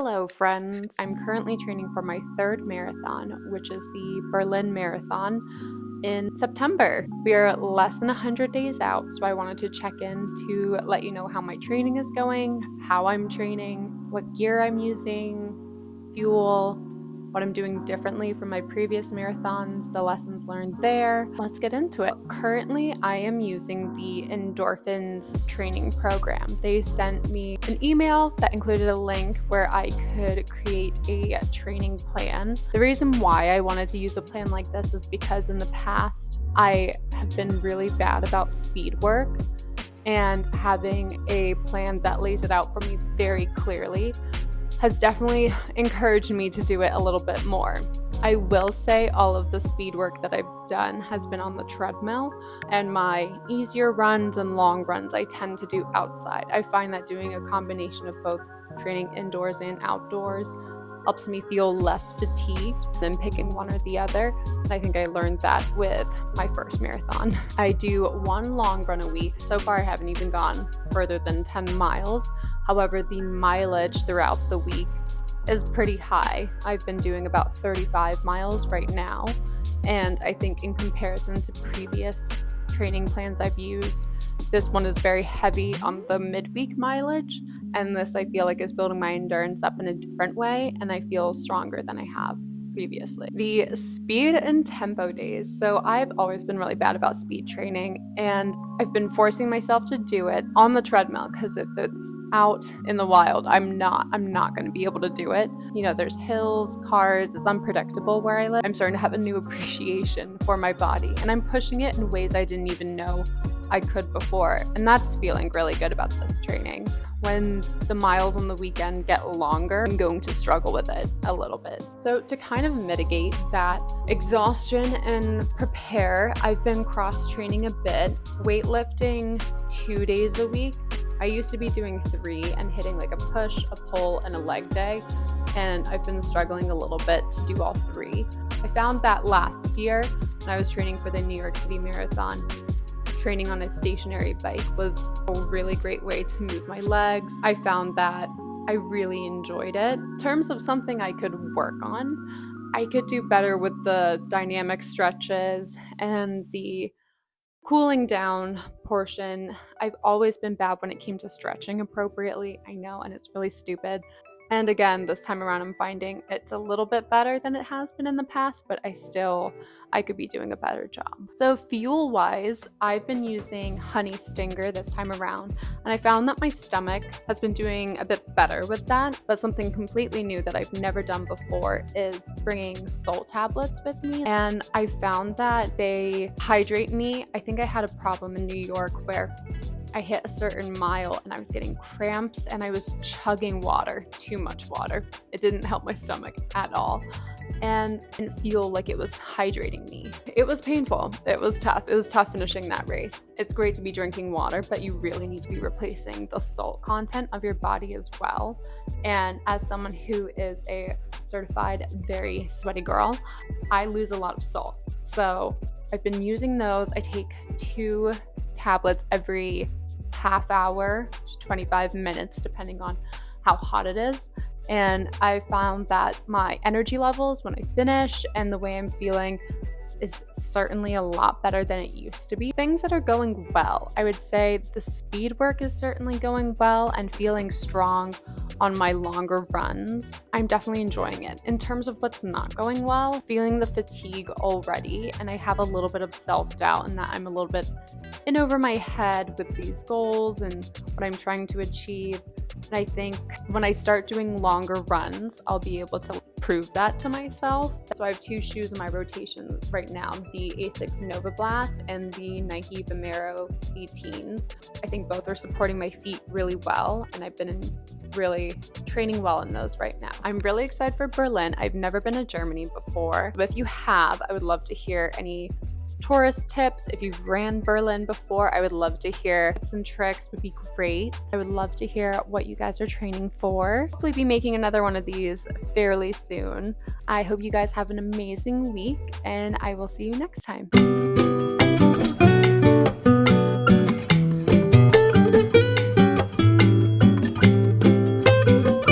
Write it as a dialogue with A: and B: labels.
A: Hello, friends. I'm currently training for my third marathon, which is the Berlin Marathon in September. We are less than 100 days out, so I wanted to check in to let you know how my training is going, how I'm training, what gear I'm using, fuel, what I'm doing differently from my previous marathons, the lessons learned there. Let's get into it. Currently, I am using the Endorphins training program. They sent me an email that included a link where I could create a training plan. The reason why I wanted to use a plan like this is because in the past, I have been really bad about speed work, and having a plan that lays it out for me very clearly has definitely encouraged me to do it a little bit more. I will say all of the speed work that I've done has been on the treadmill, and my easier runs and long runs I tend to do outside. I find that doing a combination of both training indoors and outdoors helps me feel less fatigued than picking one or the other. And I think I learned that with my first marathon. I do one long run a week. So far, I haven't even gone further than 10 miles. However, the mileage throughout the week is pretty high. I've been doing about 35 miles right now. And I think in comparison to previous training plans I've used, this one is very heavy on the midweek mileage. And this I feel like is building my endurance up in a different way. And I feel stronger than I have previously. The speed and tempo days. So I've always been really bad about speed training, and I've been forcing myself to do it on the treadmill because if it's out in the wild, I'm not going to be able to do it. You know, there's hills, cars, it's unpredictable where I live. I'm starting to have a new appreciation for my body, and I'm pushing it in ways I didn't even know I could before. And that's feeling really good about this training. When the miles on the weekend get longer, I'm going to struggle with it a little bit. So to kind of mitigate that exhaustion and prepare, I've been cross-training a bit, weightlifting 2 days a week. I used to be doing 3 and hitting like a push, a pull, and a leg day. And I've been struggling a little bit to do all 3. I found that last year when I was training for the New York City Marathon, training on a stationary bike was a really great way to move my legs. I found that I really enjoyed it. In terms of something I could work on, I could do better with the dynamic stretches and the cooling down portion. I've always been bad when it came to stretching appropriately, I know, and it's really stupid. And again, this time around, I'm finding it's a little bit better than it has been in the past, but I could be doing a better job. So fuel-wise, I've been using Honey Stinger this time around, and I found that my stomach has been doing a bit better with that, but something completely new that I've never done before is bringing salt tablets with me, and I found that they hydrate me. I think I had a problem in New York where I hit a certain mile and I was getting cramps and I was chugging water, too much water. It didn't help my stomach at all and didn't feel like it was hydrating me. It was painful. It was tough. It was tough finishing that race. It's great to be drinking water, but you really need to be replacing the salt content of your body as well. And as someone who is a certified very sweaty girl, I lose a lot of salt. So I've been using those. I take 2 tablets every half hour to 25 minutes, depending on how hot it is. And I found that my energy levels when I finish and the way I'm feeling is certainly a lot better than it used to be. Things that are going well, I would say the speed work is certainly going well and feeling strong on my longer runs. I'm definitely enjoying it. In terms of what's not going well, feeling the fatigue already, and I have a little bit of self-doubt in that I'm a little bit in over my head with these goals and what I'm trying to achieve. And I think when I start doing longer runs, I'll be able to prove that to myself. So I have 2 shoes in my rotation right now, the Asics Nova Blast and the Nike Vomero 18s. I think both are supporting my feet really well, and I've been really training well in those right now. I'm really excited for Berlin. I've never been to Germany before, but if you have, I would love to hear any tourist tips. If you've ran Berlin before, I would love to hear tips and tricks would be great. I would love to hear what you guys are training for. Hopefully be making another one of these fairly soon. I hope you guys have an amazing week, and I will see you next time.